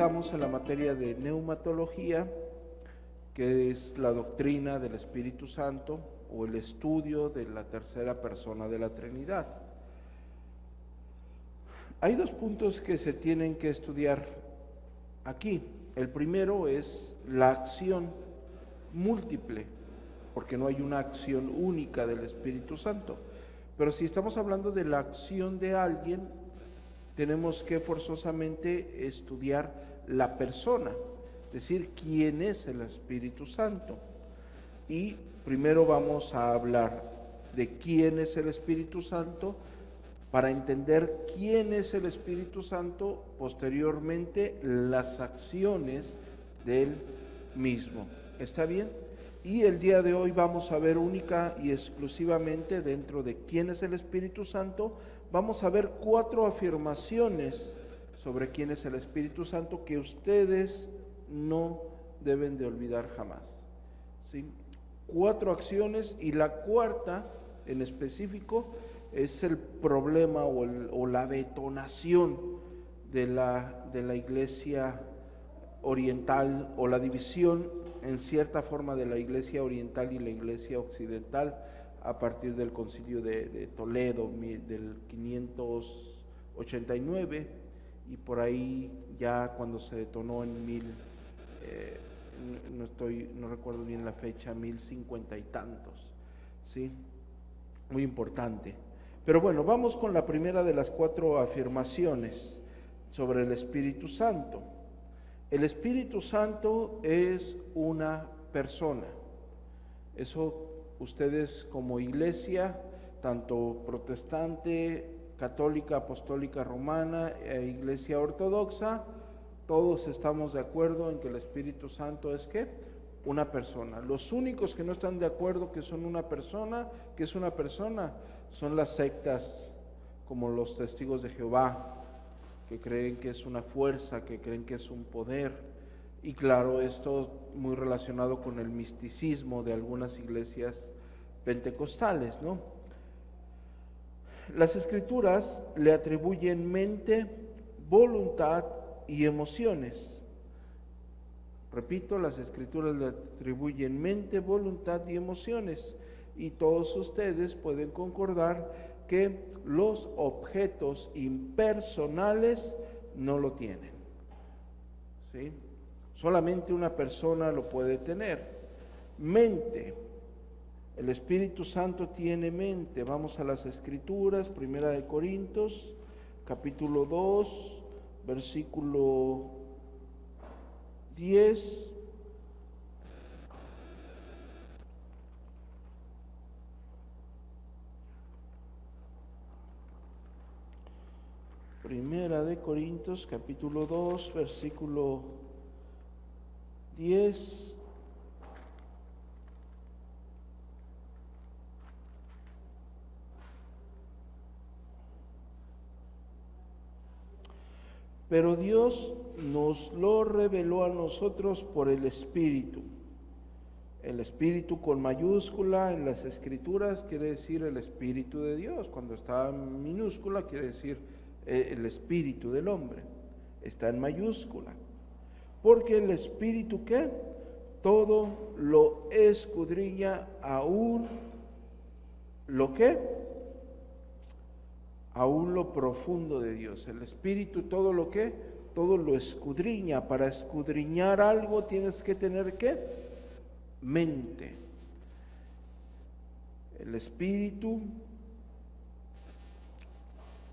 estamos en la materia de neumatología, que es la doctrina del Espíritu Santo o el estudio de la tercera persona de la Trinidad. Hay dos puntos que se tienen que estudiar aquí. El primero es la acción múltiple, porque no hay una acción única del Espíritu Santo. Pero si estamos hablando de la acción de alguien, tenemos que forzosamente estudiar la persona, es decir, quién es el Espíritu Santo. Y primero vamos a hablar de quién es el Espíritu Santo, para entender quién es el Espíritu Santo, posteriormente las acciones del mismo. ¿Está bien? Y el día de hoy vamos a ver única y exclusivamente dentro de quién es el Espíritu Santo, vamos a ver 4 afirmaciones sobre quién es el Espíritu Santo que ustedes no deben de olvidar jamás. ¿Sí? 4 acciones, y la cuarta en específico es el problema o la detonación de la Iglesia oriental, o la división en cierta forma de la Iglesia oriental y la Iglesia occidental a partir del Concilio de Toledo del 589, y por ahí ya cuando se detonó en no recuerdo bien la fecha, 1050 y tantos, ¿sí? Muy importante. Pero bueno, vamos con la primera de las 4 afirmaciones sobre el Espíritu Santo. El Espíritu Santo es una persona. Eso ustedes como iglesia, tanto protestante, católica, apostólica, romana e iglesia ortodoxa, todos estamos de acuerdo en que el Espíritu Santo es ¿qué? Una persona. Los únicos que no están de acuerdo que son una persona, que es una persona, son las sectas como los Testigos de Jehová, que creen que es una fuerza, que creen que es un poder. Y claro, esto muy relacionado con el misticismo de algunas iglesias pentecostales, ¿no? Las Escrituras le atribuyen mente, voluntad y emociones. Repito, las Escrituras le atribuyen mente, voluntad y emociones, y todos ustedes pueden concordar que los objetos impersonales no lo tienen, ¿sí? Solamente una persona lo puede tener. Mente. El Espíritu Santo tiene mente. Vamos a las Escrituras, 1 Corintios, capítulo 2, versículo 10. Primera de Corintios, capítulo 2, versículo 10. Pero Dios nos lo reveló a nosotros por el Espíritu. El Espíritu con mayúscula en las Escrituras quiere decir el Espíritu de Dios. Cuando está en minúscula quiere decir el Espíritu del hombre. Está en mayúscula. Porque el Espíritu, ¿qué? Todo lo escudriña, aún lo que, aún lo profundo de Dios. El Espíritu todo lo que, todo lo escudriña. Para escudriñar algo tienes que tener ¿qué? Mente. El Espíritu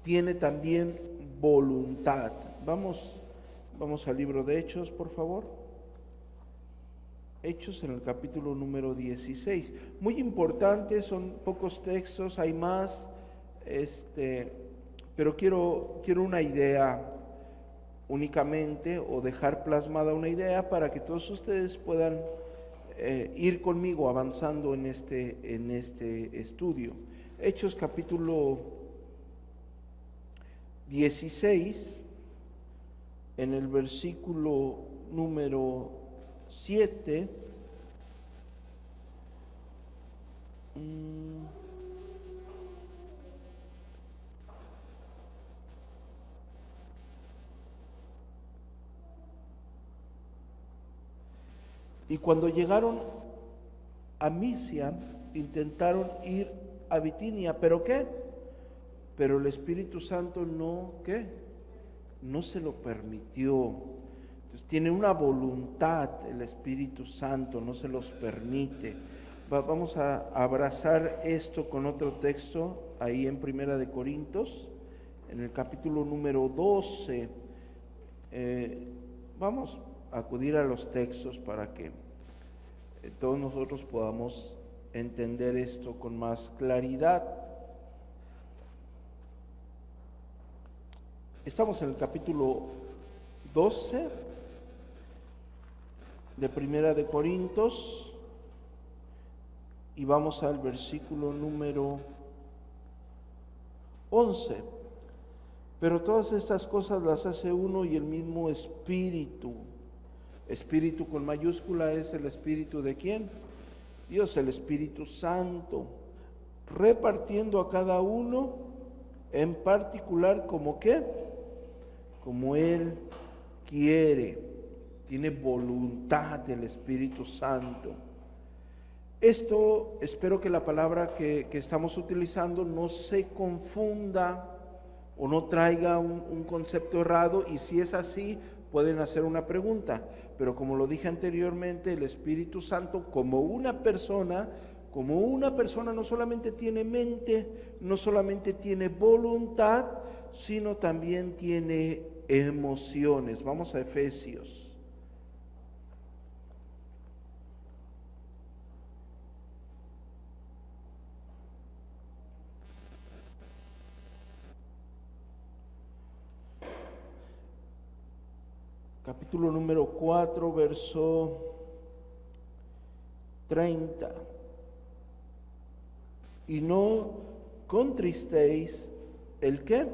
tiene también voluntad. Vamos al libro de Hechos, por favor. Hechos en el capítulo número 16. Muy importante, son pocos textos, hay más, pero quiero una idea únicamente, o dejar plasmada una idea para que todos ustedes puedan ir conmigo avanzando en este estudio. Hechos capítulo 16, en el versículo número 7, Y cuando llegaron a Misia, intentaron ir a Bitinia, ¿pero qué? Pero el Espíritu Santo no, ¿qué? No se lo permitió. Entonces tiene una voluntad el Espíritu Santo, no se los permite. Vamos a abrazar esto con otro texto, ahí en Primera de Corintios, en el capítulo número 12. Vamos a acudir a los textos para que todos nosotros podamos entender esto con más claridad. Estamos en el capítulo 12 de Primera de Corintios y vamos al versículo número 11. Pero todas estas cosas las hace uno y el mismo Espíritu. Espíritu con mayúscula es el Espíritu ¿de quién? Dios, el Espíritu Santo, repartiendo a cada uno en particular como ¿qué? Como Él quiere. Tiene voluntad el Espíritu Santo. Esto, espero que la palabra que estamos utilizando no se confunda o no traiga un concepto errado, y si es así, pueden hacer una pregunta. Pero como lo dije anteriormente, el Espíritu Santo como una persona no solamente tiene mente, no solamente tiene voluntad, sino también tiene emociones. Vamos a Efesios. Capítulo número 4, verso 30. Y no contristéis ¿el qué?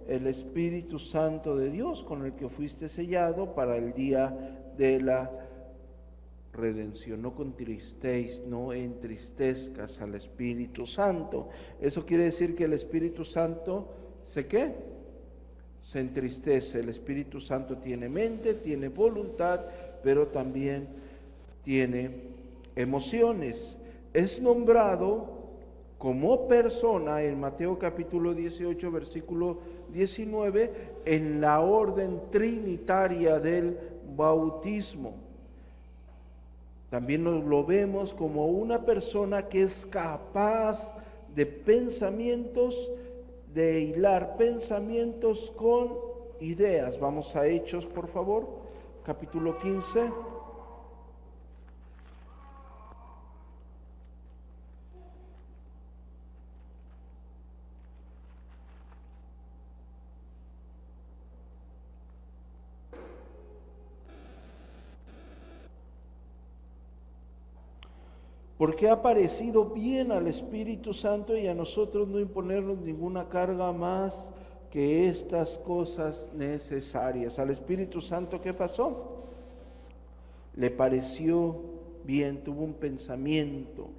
El Espíritu Santo de Dios, con el que fuiste sellado para el día de la redención. No contristéis, no entristezcas al Espíritu Santo. Eso quiere decir que el Espíritu Santo ¿se qué? Se entristece. El Espíritu Santo tiene mente, tiene voluntad, pero también tiene emociones. Es nombrado como persona en Mateo capítulo 18, versículo 19, en la orden trinitaria del bautismo. También lo vemos como una persona que es capaz de pensamientos, de hilar pensamientos con ideas. Vamos a Hechos, por favor, capítulo 15. Porque ha parecido bien al Espíritu Santo y a nosotros no imponernos ninguna carga más que estas cosas necesarias. Al Espíritu Santo, ¿qué pasó? Le pareció bien, tuvo un pensamiento,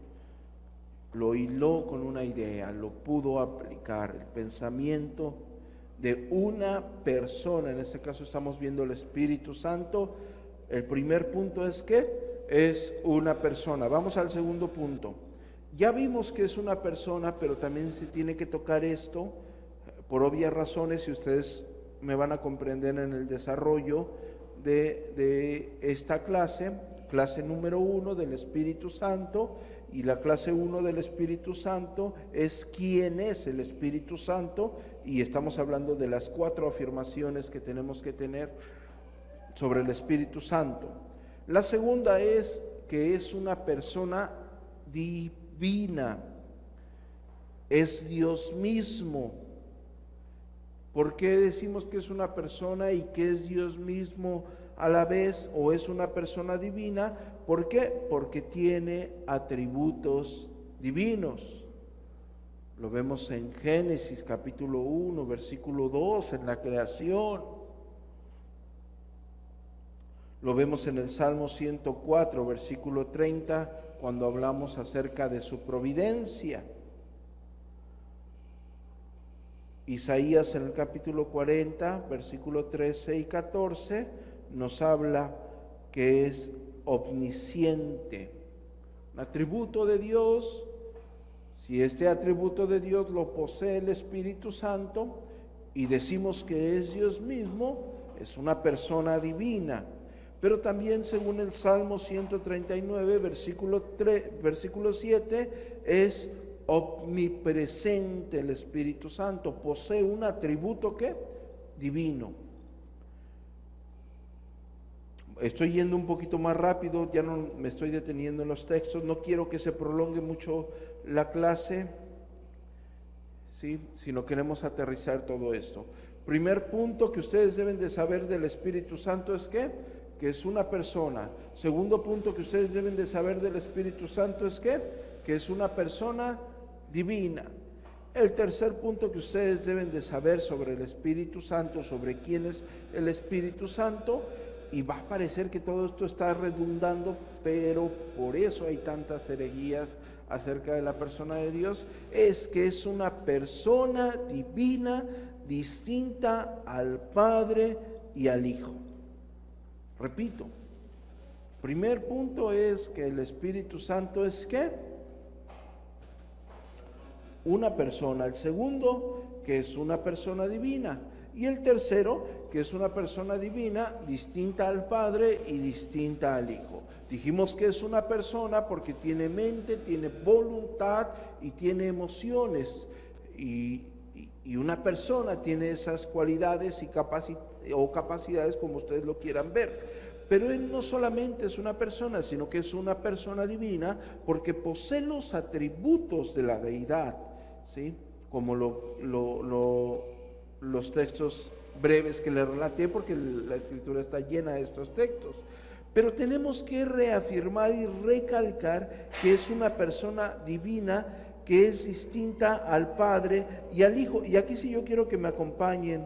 lo hiló con una idea, lo pudo aplicar. El pensamiento de una persona, en este caso estamos viendo el Espíritu Santo. El primer punto es que es una persona. Vamos al segundo punto. Ya vimos que es una persona, pero también se tiene que tocar esto por obvias razones, y ustedes me van a comprender en el desarrollo de esta clase número 1 del Espíritu Santo. Y la clase 1 del Espíritu Santo es quién es el Espíritu Santo, y estamos hablando de las 4 afirmaciones que tenemos que tener sobre el Espíritu Santo. La segunda es que es una persona divina, es Dios mismo. ¿Por qué decimos que es una persona y que es Dios mismo a la vez, o es una persona divina? ¿Por qué? Porque tiene atributos divinos. Lo vemos en Génesis capítulo 1, versículo 2, en la creación. Lo vemos en el Salmo 104, versículo 30, cuando hablamos acerca de su providencia. Isaías en el capítulo 40, versículo 13 y 14, nos habla que es omnisciente, un atributo de Dios. Si este atributo de Dios lo posee el Espíritu Santo y decimos que es Dios mismo, es una persona divina. Pero también según el Salmo 139, versículo 7, es omnipresente el Espíritu Santo, posee un atributo ¿qué? Divino. Estoy yendo un poquito más rápido, ya no me estoy deteniendo en los textos, no quiero que se prolongue mucho la clase, ¿sí? Sino queremos aterrizar todo esto. Primer punto que ustedes deben de saber del Espíritu Santo es que es una persona. Segundo punto que ustedes deben de saber del Espíritu Santo es que es una persona divina. El tercer punto que ustedes deben de saber sobre el Espíritu Santo, sobre quién es el Espíritu Santo, y va a parecer que todo esto está redundando, pero por eso hay tantas herejías acerca de la persona de Dios, es que es una persona divina distinta al Padre y al Hijo. Repito, primer punto es que el Espíritu Santo es ¿qué? Una persona. El segundo, que es una persona divina. Y el tercero, que es una persona divina distinta al Padre y distinta al Hijo. Dijimos que es una persona porque tiene mente, tiene voluntad y tiene emociones. Y una persona tiene esas cualidades y capacidades como ustedes lo quieran ver. Pero él no solamente es una persona, sino que es una persona divina porque posee los atributos de la deidad, ¿sí? Como los textos breves que le relaté, porque la Escritura está llena de estos textos. Pero tenemos que reafirmar y recalcar que es una persona divina que es distinta al Padre y al Hijo. Y aquí sí yo quiero que me acompañen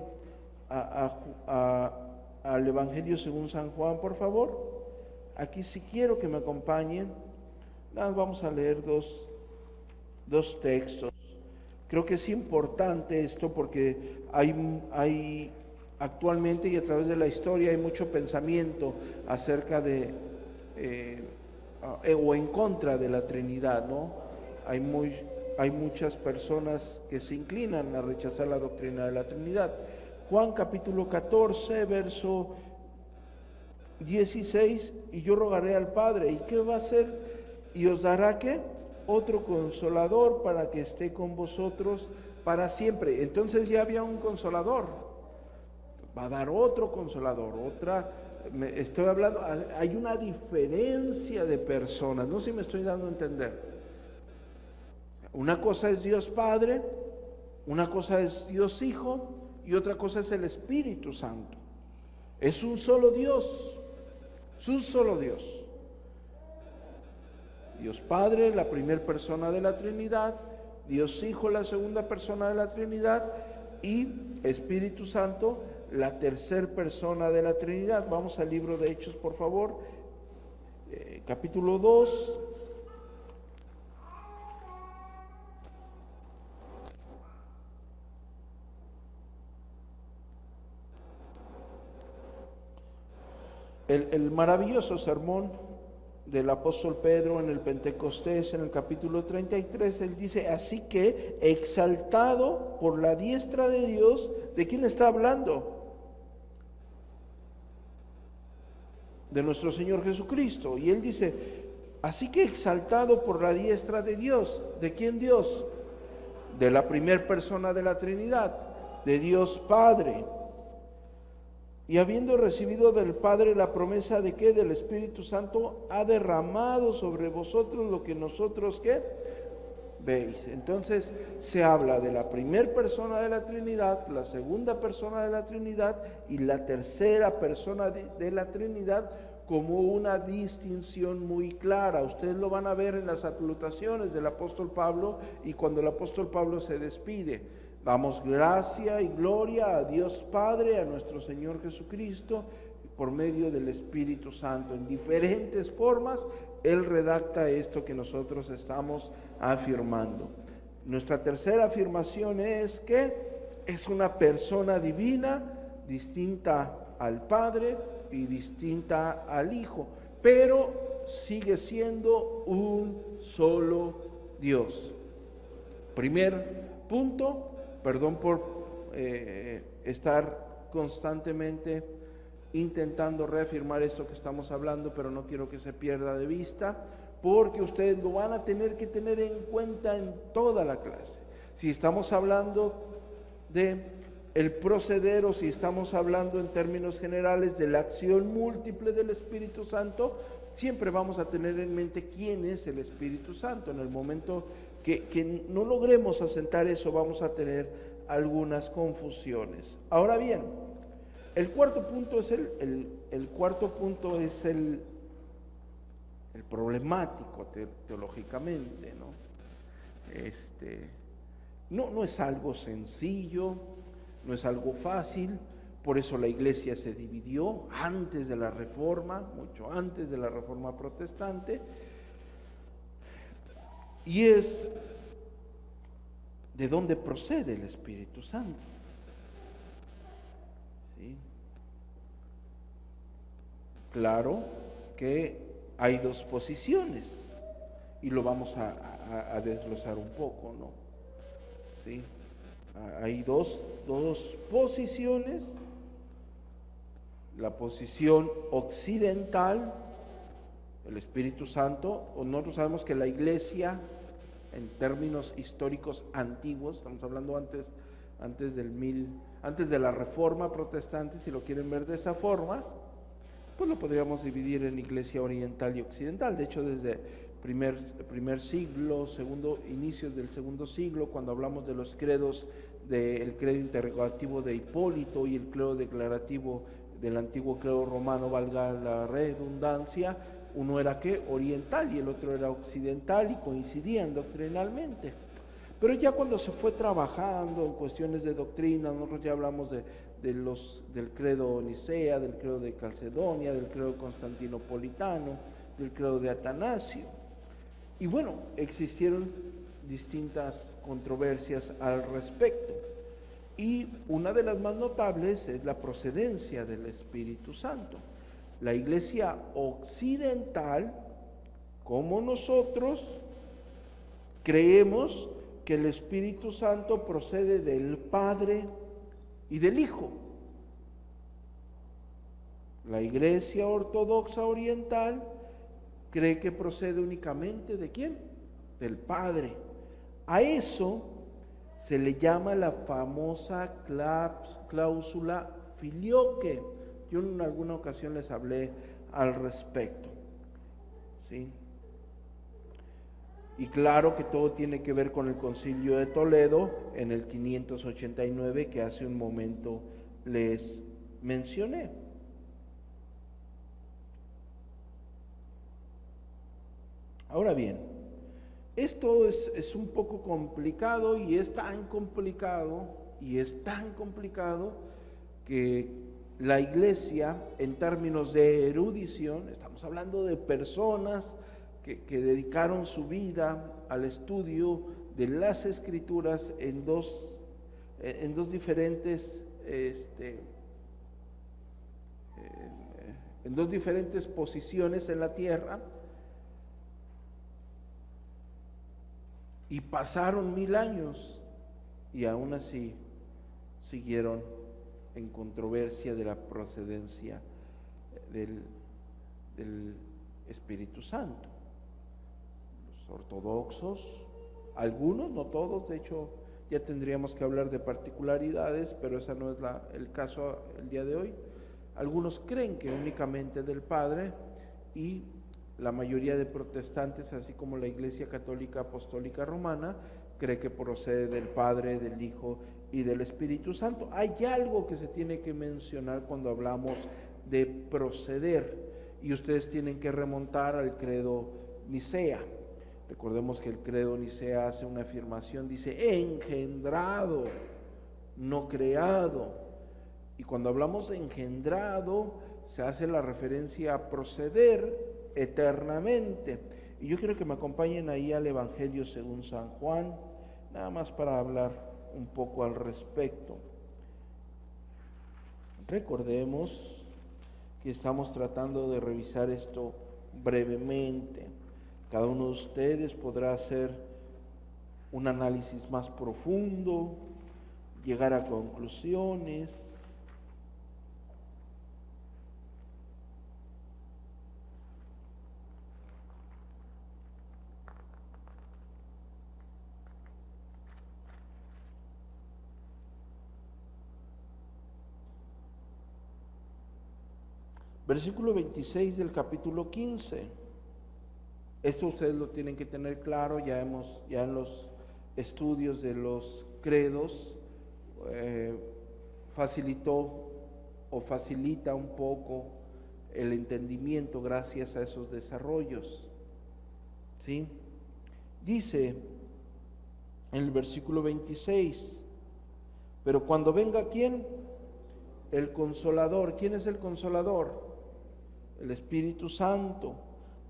al Evangelio según San Juan, por favor. Aquí sí quiero que me acompañen. Nada más vamos a leer dos textos. Creo que es importante esto porque hay actualmente y a través de la historia hay mucho pensamiento acerca de o en contra de la Trinidad, ¿no? Hay muchas personas que se inclinan a rechazar la doctrina de la Trinidad. Juan capítulo 14, verso 16, y yo rogaré al Padre, ¿y qué va a hacer? Y os dará ¿qué? Otro consolador para que esté con vosotros para siempre. Entonces ya había un consolador, va a dar otro consolador, estoy hablando, hay una diferencia de personas, no sé si me estoy dando a entender. Una cosa es Dios Padre, una cosa es Dios Hijo y otra cosa es el Espíritu Santo. Es un solo Dios, es un solo Dios. Dios Padre, la primera persona de la Trinidad, Dios Hijo, la segunda persona de la Trinidad, y Espíritu Santo, la tercera persona de la Trinidad. Vamos al libro de Hechos, por favor, capítulo 2. El maravilloso sermón del apóstol Pedro en el Pentecostés, en el capítulo 33, él dice, así que exaltado por la diestra de Dios, ¿de quién está hablando? De nuestro Señor Jesucristo. Y él dice, así que exaltado por la diestra de Dios, ¿de quién Dios? De la primera persona de la Trinidad, de Dios Padre. Y habiendo recibido del Padre la promesa de que del Espíritu Santo ha derramado sobre vosotros lo que nosotros ¿qué? Veis. Entonces se habla de la primera persona de la Trinidad, la segunda persona de la Trinidad y la tercera persona de la Trinidad como una distinción muy clara. Ustedes lo van a ver en las salutaciones del apóstol Pablo y cuando el apóstol Pablo se despide. Damos gracia y gloria a Dios Padre, a nuestro Señor Jesucristo, por medio del Espíritu Santo. En diferentes formas, Él redacta esto que nosotros estamos afirmando. Nuestra tercera afirmación es que es una persona divina, distinta al Padre y distinta al Hijo. pero sigue siendo un solo Dios. Primer punto, perdón por estar constantemente intentando reafirmar esto que estamos hablando, pero no quiero que se pierda de vista, porque ustedes lo van a tener que tener en cuenta en toda la clase. Si estamos hablando de el proceder o si estamos hablando en términos generales de la acción múltiple del Espíritu Santo, siempre vamos a tener en mente quién es el Espíritu Santo. En el momento que no logremos asentar eso, vamos a tener algunas confusiones. Ahora bien, el cuarto punto es el problemático teológicamente, ¿no? No es algo sencillo, no es algo fácil, por eso la iglesia se dividió antes de la Reforma, mucho antes de la Reforma protestante, y es de dónde procede el Espíritu Santo. ¿Sí? Claro que hay dos posiciones, y lo vamos a desglosar un poco, ¿no? ¿Sí? Hay dos posiciones: la posición occidental, el Espíritu Santo, o nosotros sabemos que la iglesia, en términos históricos antiguos, estamos hablando antes de la Reforma protestante, si lo quieren ver de esa forma, pues lo podríamos dividir en iglesia oriental y occidental. De hecho, desde primer siglo, inicios del segundo siglo, cuando hablamos de los credos, del credo interrogativo de Hipólito y el credo declarativo del antiguo credo romano, valga la redundancia, uno era oriental y el otro era occidental, y coincidían doctrinalmente. Pero ya cuando se fue trabajando en cuestiones de doctrina, nosotros ya hablamos del credo Nicea, del credo de Calcedonia, del credo constantinopolitano, del credo de Atanasio. Y bueno, existieron distintas controversias al respecto. Y una de las más notables es la procedencia del Espíritu Santo. La iglesia occidental, como nosotros, creemos que el Espíritu Santo procede del Padre y del Hijo. La iglesia ortodoxa oriental cree que procede únicamente ¿de quién? Del Padre. A eso se le llama la famosa cláusula filioque. Yo en alguna ocasión les hablé al respecto, ¿sí? Y claro que todo tiene que ver con el Concilio de Toledo en el 589, que hace un momento les mencioné. Ahora bien, esto es un poco complicado, y es tan complicado que la iglesia, en términos de erudición, estamos hablando de personas que dedicaron su vida al estudio de las Escrituras en dos diferentes posiciones en la tierra, y pasaron 1000 años y aún así siguieron en controversia de la procedencia del Espíritu Santo. Los ortodoxos, algunos, no todos, de hecho ya tendríamos que hablar de particularidades, pero ese no es el caso el día de hoy. Algunos creen que únicamente del Padre, y la mayoría de protestantes, así como la Iglesia Católica Apostólica Romana, cree que procede del Padre, del Hijo y del Espíritu Santo. Hay algo que se tiene que mencionar cuando hablamos de proceder, y ustedes tienen que remontar al credo Nicea. Recordemos que el credo Nicea hace una afirmación, dice engendrado, no creado. Y cuando hablamos de engendrado, se hace la referencia a proceder eternamente. Y yo quiero que me acompañen ahí al Evangelio según San Juan, nada más para hablar un poco al respecto. Recordemos que estamos tratando de revisar esto brevemente. Cada uno de ustedes podrá hacer un análisis más profundo, llegar a conclusiones. Versículo 26 del capítulo 15. Esto ustedes lo tienen que tener claro, ya en los estudios de los credos facilitó o facilita un poco el entendimiento gracias a esos desarrollos. ¿Sí? Dice en el versículo 26, pero cuando venga ¿quién? El Consolador. ¿Quién es el Consolador? El Espíritu Santo,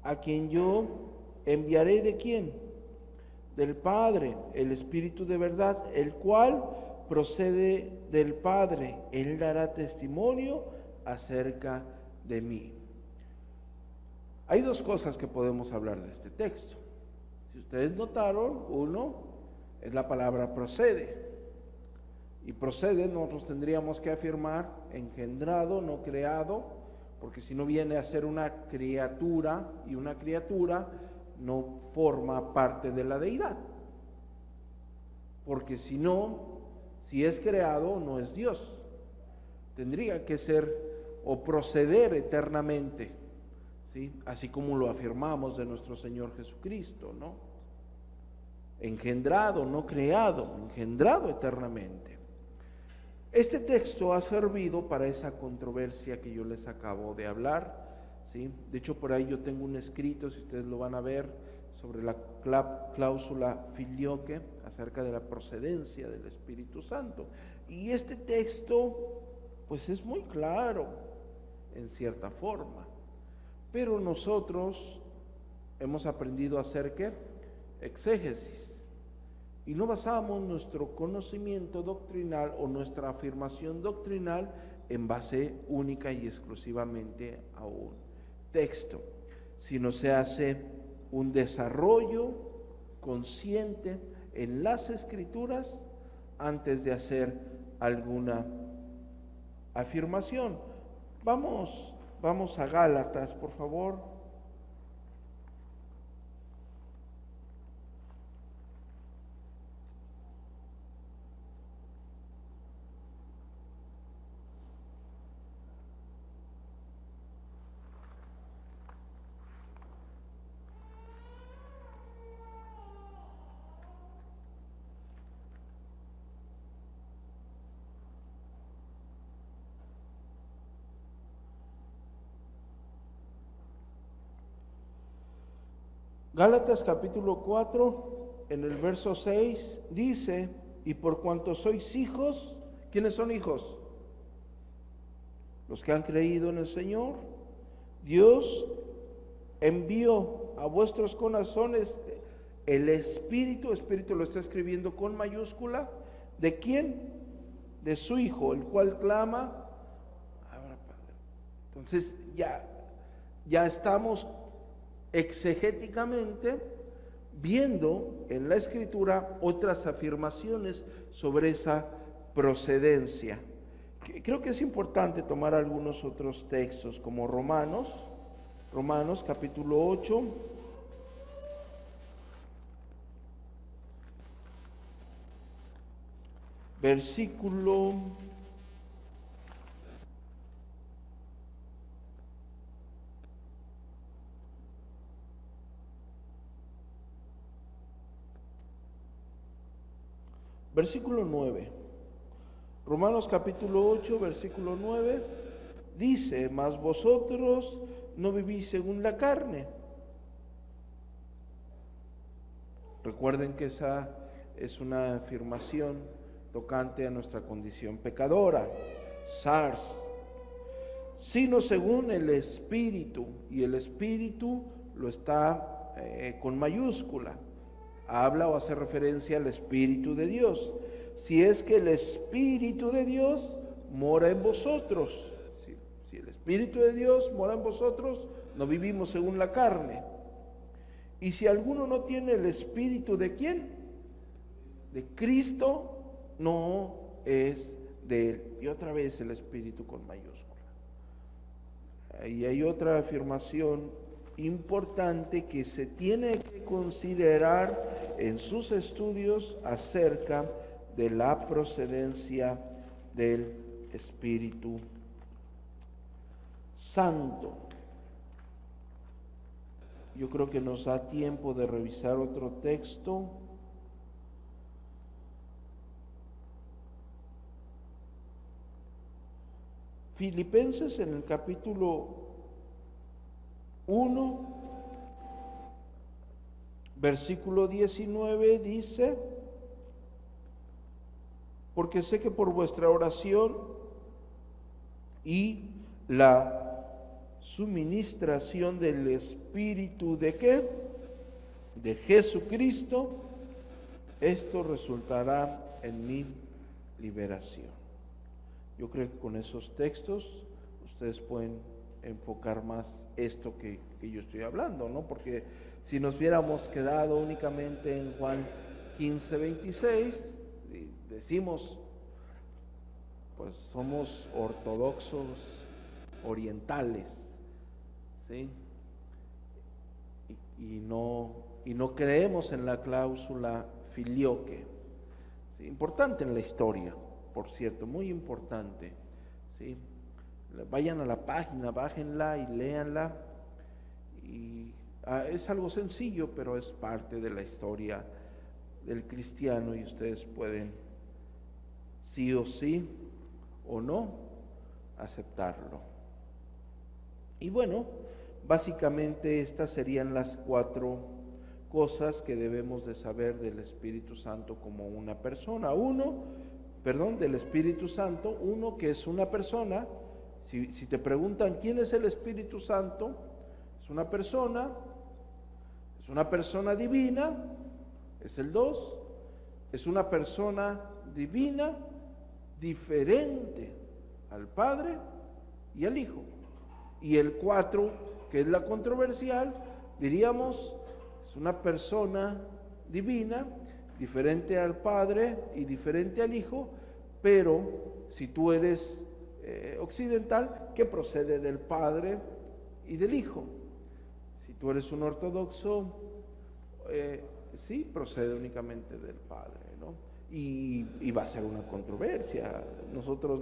a quien yo enviaré ¿de quién? Del Padre, el Espíritu de verdad, el cual procede del Padre. Él dará testimonio acerca de mí. Hay dos cosas que podemos hablar de este texto. Si ustedes notaron, uno es la palabra procede. Y procede, nosotros tendríamos que afirmar engendrado, no creado, porque si no viene a ser una criatura, y una criatura no forma parte de la deidad. Porque si no, si es creado, no es Dios. Tendría que ser o proceder eternamente, ¿sí? Así como lo afirmamos de nuestro Señor Jesucristo, ¿no? Engendrado, no creado, engendrado eternamente. Este texto ha servido para esa controversia que yo les acabo de hablar, ¿sí? De hecho, por ahí yo tengo un escrito, si ustedes lo van a ver, sobre la cláusula filioque, acerca de la procedencia del Espíritu Santo. Y este texto, pues es muy claro, en cierta forma. Pero nosotros hemos aprendido a hacer, ¿qué? Exégesis. Y no basamos nuestro conocimiento doctrinal o nuestra afirmación doctrinal en base única y exclusivamente a un texto, sino se hace un desarrollo consciente en las Escrituras antes de hacer alguna afirmación. Vamos a Gálatas, por favor. Gálatas capítulo 4, en el verso 6, dice, y por cuanto sois hijos, ¿quiénes son hijos? Los que han creído en el Señor. Dios envió a vuestros corazones el Espíritu lo está escribiendo con mayúscula, ¿de quién? De su Hijo, el cual clama, Abra, Padre. Entonces ya estamos exegéticamente viendo en la Escritura otras afirmaciones sobre esa procedencia. Creo que es importante tomar algunos otros textos como Romanos capítulo 8, versículo 9. Romanos capítulo 8, versículo 9, dice, mas vosotros no vivís según la carne. Recuerden que esa es una afirmación tocante a nuestra condición pecadora, SARS, sino según el Espíritu, y el Espíritu lo está con mayúscula. Habla o hace referencia al Espíritu de Dios. Si es que el Espíritu de Dios mora en vosotros. Si el Espíritu de Dios mora en vosotros, no vivimos según la carne. Y si alguno no tiene el espíritu ¿de quién? De Cristo, no es de él. Y otra vez el espíritu con mayúscula. Ahí hay otra afirmación importante que se tiene que considerar en sus estudios acerca de la procedencia del Espíritu Santo. Yo creo que nos da tiempo de revisar otro texto. Filipenses en el capítulo 1, versículo 19 dice: porque sé que por vuestra oración y la suministración del Espíritu ¿de qué? De Jesucristo, esto resultará en mi liberación. Yo creo que con esos textos ustedes pueden enfocar más esto que yo estoy hablando, ¿no? Porque si nos hubiéramos quedado únicamente en Juan 15, 26, decimos, pues somos ortodoxos orientales, ¿sí? Y no creemos en la cláusula filioque, ¿sí? Importante en la historia, por cierto, muy importante, ¿sí? Vayan a la página, bájenla y léanla. Y es algo sencillo, pero es parte de la historia del cristiano y ustedes pueden sí o sí o no aceptarlo. Y bueno, básicamente estas serían las 4 cosas que debemos de saber del Espíritu Santo como una persona. Del Espíritu Santo, uno, que es una persona. Si te preguntan quién es el Espíritu Santo, es una persona divina, es el 2, es una persona divina diferente al Padre y al Hijo. Y el 4, que es la controversial, diríamos, es una persona divina diferente al Padre y diferente al Hijo, pero si tú eres occidental, que procede del Padre y del Hijo. Si tú eres un ortodoxo, sí, procede únicamente del Padre, ¿no? Y va a ser una controversia. Nosotros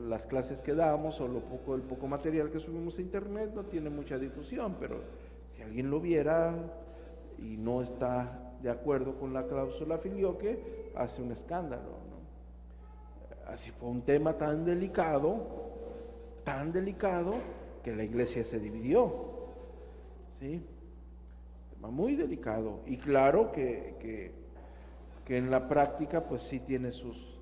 las clases que damos o el poco material que subimos a internet no tiene mucha difusión, pero si alguien lo viera y no está de acuerdo con la cláusula filioque, hace un escándalo, ¿no? Así fue un tema tan delicado, que la iglesia se dividió, ¿sí? Tema muy delicado. Y claro que en la práctica pues sí tiene sus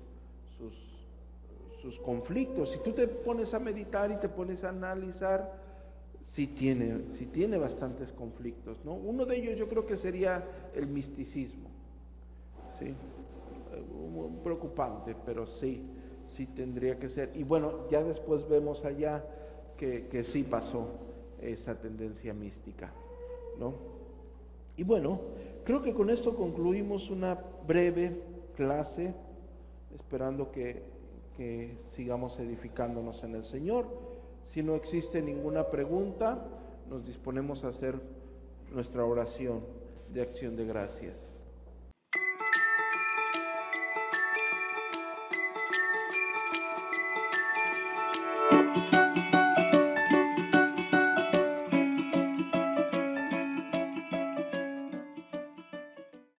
conflictos. Si tú te pones a meditar y te pones a analizar, sí tiene bastantes conflictos, ¿no? Uno de ellos yo creo que sería el misticismo, ¿sí? Preocupante, pero sí tendría que ser. Y bueno, ya después vemos allá que sí pasó esa tendencia mística, ¿no? Y bueno, creo que con esto concluimos una breve clase, esperando que sigamos edificándonos en el Señor. Si no existe ninguna pregunta, nos disponemos a hacer nuestra oración de acción de gracias.